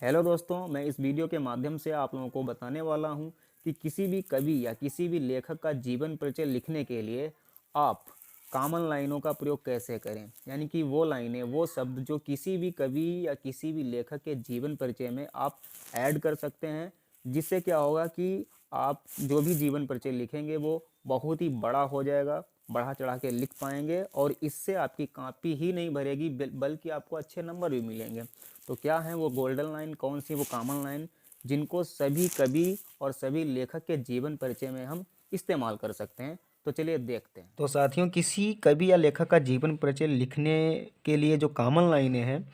Hello दोस्तों, मैं इस वीडियो के माध्यम से आप लोगों को बताने वाला हूं कि किसी भी कवि या किसी भी लेखक का जीवन परिचय लिखने के लिए आप कॉमन लाइनों का प्रयोग कैसे करें। यानी कि वो लाइनें, वो शब्द जो किसी भी कवि या किसी भी लेखक के जीवन परिचय में आप ऐड कर सकते हैं, जिससे क्या होगा कि आप जो भी जीवन परिचय लिखेंगे वो बहुत ही बड़ा हो जाएगा, बढ़ा चढ़ा के लिख पाएंगे और इससे आपकी कॉपी ही नहीं भरेगी बल्कि आपको अच्छे नंबर भी मिलेंगे। तो क्या है वो गोल्डन लाइन, कौन सी वो कॉमन लाइन जिनको सभी कवि और सभी लेखक के जीवन परिचय में हम इस्तेमाल कर सकते हैं। तो चलिए देखते हैं। तो साथियों, किसी कवि या लेखक का जीवन परिचय लिखने के लिए जो कॉमन लाइनें हैं,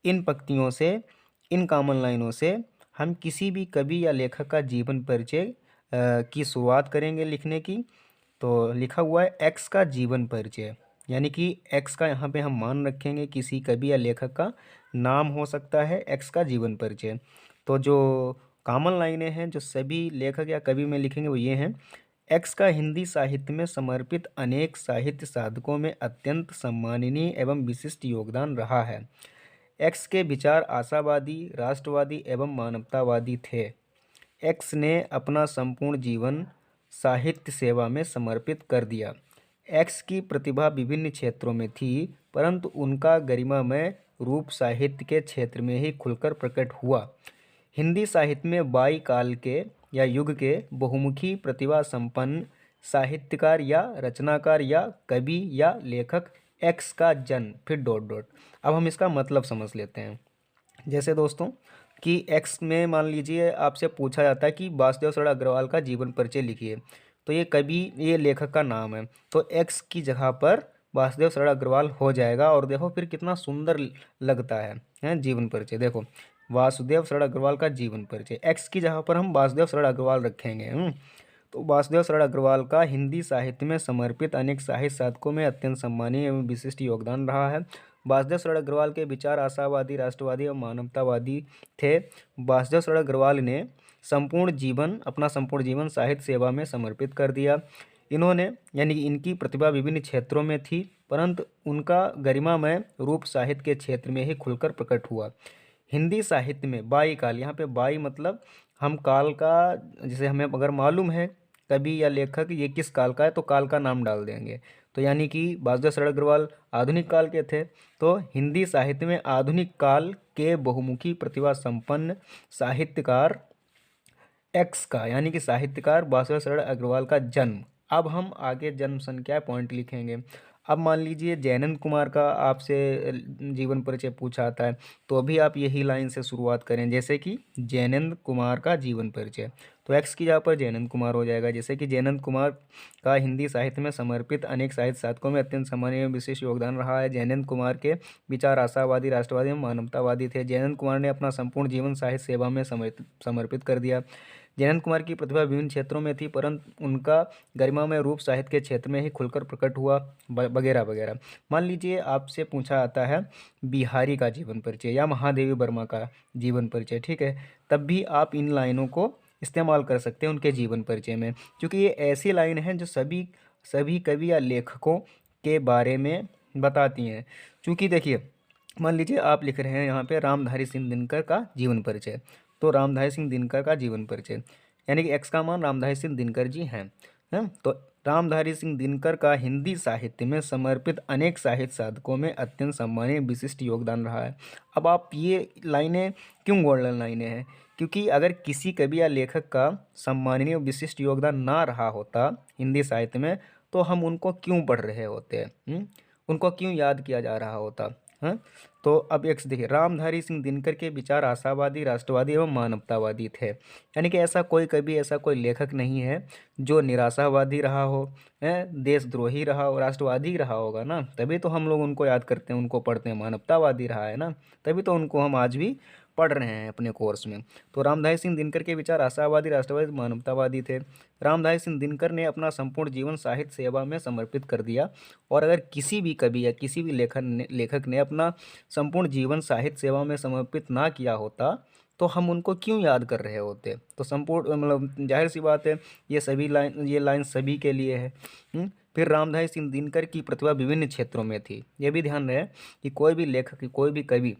इन पंक्तियों से, इन कॉमन लाइनों से हम किसी भी कवि या लेखक का जीवन परिचय की शुरुआत करेंगे लिखने की। तो लिखा हुआ है एक्स का जीवन परिचय, यानी कि एक्स का यहाँ पे हम मान रखेंगे, किसी कवि या लेखक का नाम हो सकता है एक्स का जीवन परिचय। तो जो कॉमन लाइनें हैं जो सभी लेखक या कवि में लिखेंगे वो ये हैं। एक्स का हिंदी साहित्य में समर्पित अनेक साहित्य साधकों में अत्यंत सम्माननीय एवं विशिष्ट योगदान रहा है। एक्स के विचार आशावादी, राष्ट्रवादी एवं मानवतावादी थे। एक्स ने अपना संपूर्ण जीवन साहित्य सेवा में समर्पित कर दिया। एक्स की प्रतिभा विभिन्न क्षेत्रों में थी, परंतु उनका गरिमामय रूप साहित्य के क्षेत्र में ही खुलकर प्रकट हुआ। हिंदी साहित्य में बाई काल के या युग के बहुमुखी प्रतिभा संपन्न साहित्यकार या रचनाकार या कवि या लेखक एक्स का जन्म, फिर डॉट डॉट। अब हम इसका मतलब समझ लेते हैं। जैसे दोस्तों कि एक्स में मान लीजिए आपसे पूछा जाता है कि वासुदेव सर अग्रवाल का जीवन परिचय लिखिए, तो ये कवि, ये लेखक का नाम है, तो एक्स की जगह पर वासुदेव सर अग्रवाल हो जाएगा। और देखो फिर कितना सुंदर लगता है जीवन परिचय। देखो, वासुदेव सर अग्रवाल का जीवन परिचय, एक्स की जगह पर हम वासुदेव सर अग्रवाल रखेंगे। तो वासुदेव सर अग्रवाल का हिंदी साहित्य में समर्पित अनेक साहित्य साधकों में अत्यंत सम्मानीय एवं विशिष्ट योगदान रहा है। वासुदेव सर अग्रवाल के विचार आशावादी, राष्ट्रवादी एवं मानवतावादी थे। वासुदेव सर अग्रवाल ने अपना संपूर्ण जीवन साहित्य सेवा में समर्पित कर दिया। इन्होंने, यानी कि इनकी प्रतिभा विभिन्न क्षेत्रों में थी, परंतु उनका गरिमामय रूप साहित्य के क्षेत्र में ही खुलकर प्रकट हुआ। हिंदी साहित्य में बाई काल, यहाँ पे बाई मतलब हम काल का, जैसे हमें अगर मालूम है कवि या लेखक ये किस काल का है तो काल का नाम डाल देंगे। तो यानी कि वासुदेव सर अग्रवाल आधुनिक काल के थे, तो हिंदी साहित्य में आधुनिक काल के बहुमुखी प्रतिभा संपन्न साहित्यकार एक्स का, यानी कि साहित्यकार वासुदेव शरण अग्रवाल का जन्म। अब हम आगे जन्म संख्या पॉइंट लिखेंगे। अब मान लीजिए जैनंद कुमार का आपसे जीवन परिचय पूछा आता है, तो अभी आप यही लाइन से शुरुआत करें, जैसे कि जैनंद कुमार का जीवन परिचय। तो एक्स की जगह पर जैनंद कुमार हो जाएगा। जैसे कि जैनंद कुमार का हिंदी साहित्य में समर्पित अनेक साहित्य साधकों में अत्यंत सम्मानीय एवं विशेष योगदान रहा है। जैनंद कुमार के विचार आशावादी, राष्ट्रवादी एवं मानवतावादी थे। जैनंद कुमार ने अपना संपूर्ण जीवन साहित्य सेवा में समर्पित कर दिया। जयंत कुमार की प्रतिभा विभिन्न क्षेत्रों में थी, परंतु उनका गरिमामय रूप साहित्य के क्षेत्र में ही खुलकर प्रकट हुआ, वगैरह वगैरह। मान लीजिए आपसे पूछा आता है बिहारी का जीवन परिचय या महादेवी वर्मा का जीवन परिचय, ठीक है, तब भी आप इन लाइनों को इस्तेमाल कर सकते हैं उनके जीवन परिचय में, क्योंकि ये ऐसी लाइन है जो सभी सभी कवि या लेखकों के बारे में बताती हैं। क्योंकि देखिए, मान लीजिए आप लिख रहे हैं यहाँ पे रामधारी सिंह दिनकर का जीवन परिचय, तो रामधारी सिंह दिनकर का जीवन परिचय, यानी कि एक्स का मान रामधारी सिंह दिनकर जी हैं। तो रामधारी सिंह दिनकर का हिंदी साहित्य में समर्पित अनेक साहित्य साधकों में अत्यंत सम्मानीय विशिष्ट योगदान रहा है। अब आप ये लाइनें क्यों गोल्डन लाइनें हैं? क्योंकि अगर किसी कवि या लेखक का सम्माननीय विशिष्ट योगदान ना रहा होता हिंदी साहित्य में, तो हम उनको क्यों पढ़ रहे होते? उनको क्यों याद किया जा रहा होता? हैं? तो अब एक देखिए, रामधारी सिंह दिनकर के विचार आशावादी, राष्ट्रवादी एवं मानवतावादी थे। यानी कि ऐसा कोई कवि, ऐसा कोई लेखक नहीं है जो निराशावादी रहा हो, देशद्रोही रहा हो, राष्ट्रवादी रहा होगा ना, तभी तो हम लोग उनको याद करते हैं, उनको पढ़ते हैं। मानवतावादी रहा है ना, तभी तो उनको हम आज भी पढ़ रहे हैं अपने कोर्स में। तो रामधारी सिंह दिनकर के विचार आशावादी, राष्ट्रवादी, मानवतावादी थे। रामधारी सिंह दिनकर ने अपना संपूर्ण जीवन साहित्य सेवा में समर्पित कर दिया। और अगर किसी भी कवि या किसी भी लेखक ने अपना संपूर्ण जीवन साहित्य सेवा में समर्पित ना किया होता, तो हम उनको क्यों याद कर रहे होते? तो संपूर्ण, मतलब जाहिर सी बात है, ये लाइन सभी के लिए है। फिर रामधारी सिंह दिनकर की प्रतिभा विभिन्न क्षेत्रों में थी। ये भी ध्यान रहे कि कोई भी लेखक, कोई भी कवि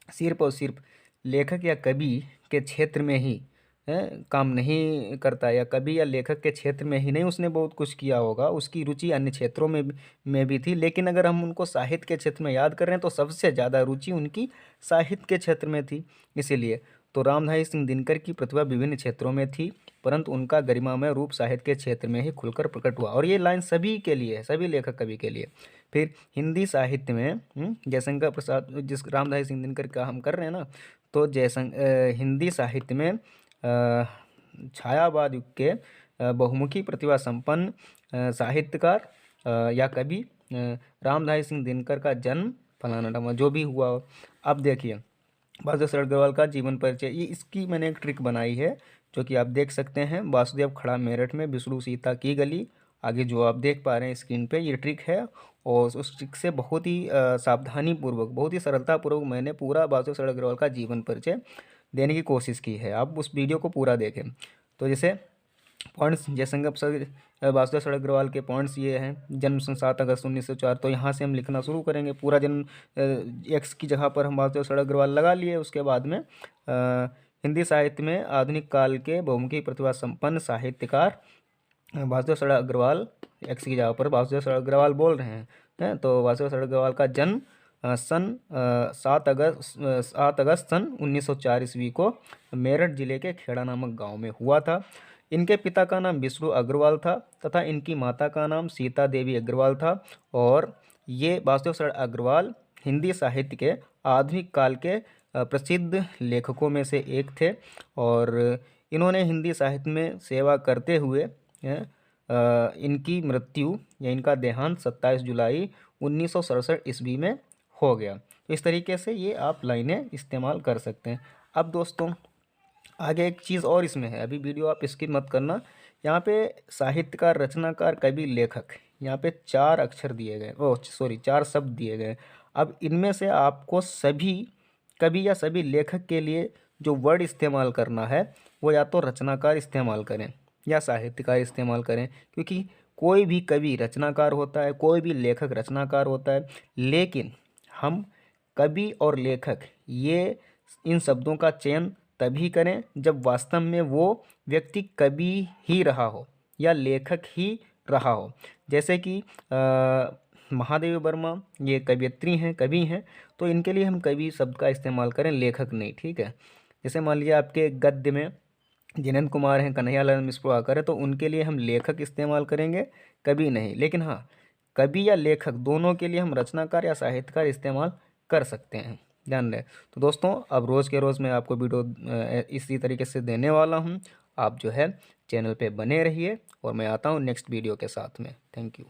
सिर्फ और सिर्फ लेखक या कवि के क्षेत्र में ही काम नहीं करता, या कवि या लेखक के क्षेत्र में ही नहीं उसने बहुत कुछ किया होगा, उसकी रुचि अन्य क्षेत्रों में भी थी, लेकिन अगर हम उनको साहित्य के क्षेत्र में याद कर रहे हैं तो सबसे ज़्यादा रुचि उनकी साहित्य के क्षेत्र में थी। इसीलिए तो रामधारी सिंह दिनकर की प्रतिभा विभिन्न क्षेत्रों में थी, परंतु उनका गरिमामय रूप साहित्य के क्षेत्र में ही खुलकर प्रकट हुआ। और ये लाइन सभी के लिए है, सभी लेखक कवि के लिए। फिर हिंदी साहित्य में जयशंकर प्रसाद, जिस रामधारी सिंह दिनकर का हम कर रहे हैं ना, तो हिंदी साहित्य में छायावाद युग के बहुमुखी प्रतिभा संपन्न साहित्यकार या कवि रामधारी सिंह दिनकर का जन्म फलाना ढामा जो भी हुआ हो। अब देखिए वासुदेव अग्रवाल का जीवन परिचय, ये इसकी मैंने एक ट्रिक बनाई है जो कि आप देख सकते हैं। वासुदेव खड़ा मेरठ में, विष्णु सीता की गली, आगे जो आप देख पा रहे हैं स्क्रीन पे ये ट्रिक है। और उस ट्रिक से बहुत ही सावधानी पूर्वक, बहुत ही सरलतापूर्वक मैंने पूरा वासुदेव अग्रवाल का जीवन परिचय देने की कोशिश की है। आप उस वीडियो को पूरा देखें। तो जैसे पॉइंट्स, जयशंकर प्रसाद वासुदेव अग्रवाल के पॉइंट्स ये हैं। जन्म सन 7 अगस्त 1904, तो यहाँ से हम लिखना शुरू करेंगे। पूरा जन्म एक्स की जगह पर हम वासुदेव अग्रवाल लगा लिए। उसके बाद में हिंदी साहित्य में आधुनिक काल के बहुमुखी प्रतिभा संपन्न साहित्यकार वासुदेव अग्रवाल, एक्स की जगह पर वासुदेव अग्रवाल बोल रहे हैं। तो वासुदेव अग्रवाल का जन्म सन 7 अगस्त सन 1904 ईस्वी को मेरठ जिले के खेड़ा नामक गांव में हुआ था। इनके पिता का नाम विष्णु अग्रवाल था तथा इनकी माता का नाम सीता देवी अग्रवाल था। और ये वासुदेव अग्रवाल हिंदी साहित्य के आधुनिक काल के प्रसिद्ध लेखकों में से एक थे। और इन्होंने हिंदी साहित्य में सेवा करते हुए इनकी मृत्यु या इनका देहांत 27 जुलाई 1967 ईस्वी में हो गया। तो इस तरीके से ये आप लाइनें इस्तेमाल कर सकते हैं। अब दोस्तों आगे एक चीज़ और इसमें है, अभी वीडियो आप स्किप मत करना। यहाँ पे साहित्यकार, रचनाकार, कवि, लेखक, यहाँ पे 4 अक्षर दिए गए, 4 शब्द दिए गए। अब इनमें से आपको सभी कवि या सभी लेखक के लिए जो वर्ड इस्तेमाल करना है वो या तो रचनाकार इस्तेमाल करें या साहित्यकार इस्तेमाल करें, क्योंकि कोई भी कवि रचनाकार होता है, कोई भी लेखक रचनाकार होता है। लेकिन हम कवि और लेखक ये इन शब्दों का चयन तभी करें जब वास्तव में वो व्यक्ति कवि ही रहा हो या लेखक ही रहा हो। जैसे कि महादेवी वर्मा ये कवयित्री हैं, कवि हैं, तो इनके लिए हम कवि शब्द का इस्तेमाल करें, लेखक नहीं, ठीक है। जैसे मान लीजिए आपके गद्य में जिनेंद्र कुमार हैं, कन्हैयालाल मिश्र प्रभाकर है, तो उनके लिए हम लेखक इस्तेमाल करेंगे, कवि नहीं। लेकिन हाँ, कवि या लेखक दोनों के लिए हम रचनाकार या साहित्यकार इस्तेमाल कर सकते हैं, ध्यान रहे। तो दोस्तों अब रोज़ के रोज़ मैं आपको वीडियो इसी तरीके से देने वाला हूँ। आप जो है चैनल पे बने रहिए और मैं आता हूँ नेक्स्ट वीडियो के साथ में। Thank you.